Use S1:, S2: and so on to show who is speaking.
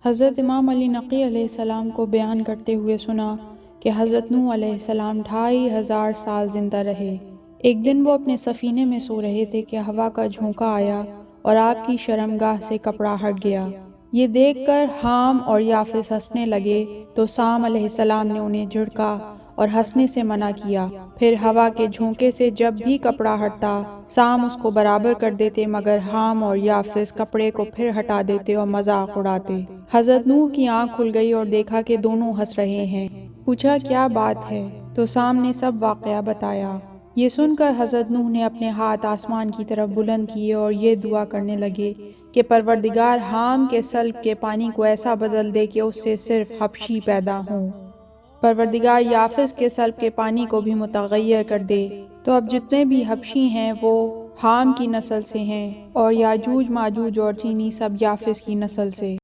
S1: हज़रत इमाम अली नक़ी अलैहिस्सलाम को बयान करते हुए सुना कि हज़रत नूह अलैहिस्सलाम 2500 साल ज़िंदा रहे। एक दिन वो अपने सफ़ीने में सो रहे थे कि हवा का झोंका आया और आपकी शर्मगाह से कपड़ा हट गया। ये देखकर हाम और याफिस हंसने लगे तो साम अलैहिस्सलाम ने उन्हें झिड़का और हंसने से मना किया। फिर हवा के झोंके से जब भी कपड़ा हटता साम उसको बराबर कर देते, मगर हाम और याफिस कपड़े को फिर हटा देते और मजाक उड़ाते। हज़रत नूह की आंख खुल गई और देखा कि दोनों हंस रहे हैं। पूछा क्या बात है, तो साम ने सब वाक़या बताया। ये सुनकर हज़रत नूह ने अपने हाथ आसमान की तरफ बुलंद किए और ये दुआ करने लगे कि परवरदिगार हाम के सल्ब के पानी को ऐसा बदल दे कि उससे सिर्फ हबशी पैदा हों। परवरदिगार याफिस के सल्ब के पानी को भी मुतगय्यर कर दे। तो अब जितने भी हबशी हैं वो हाम की नस्ल से हैं और याजूज माजूज और चीनी सब याफिस की नस्ल से।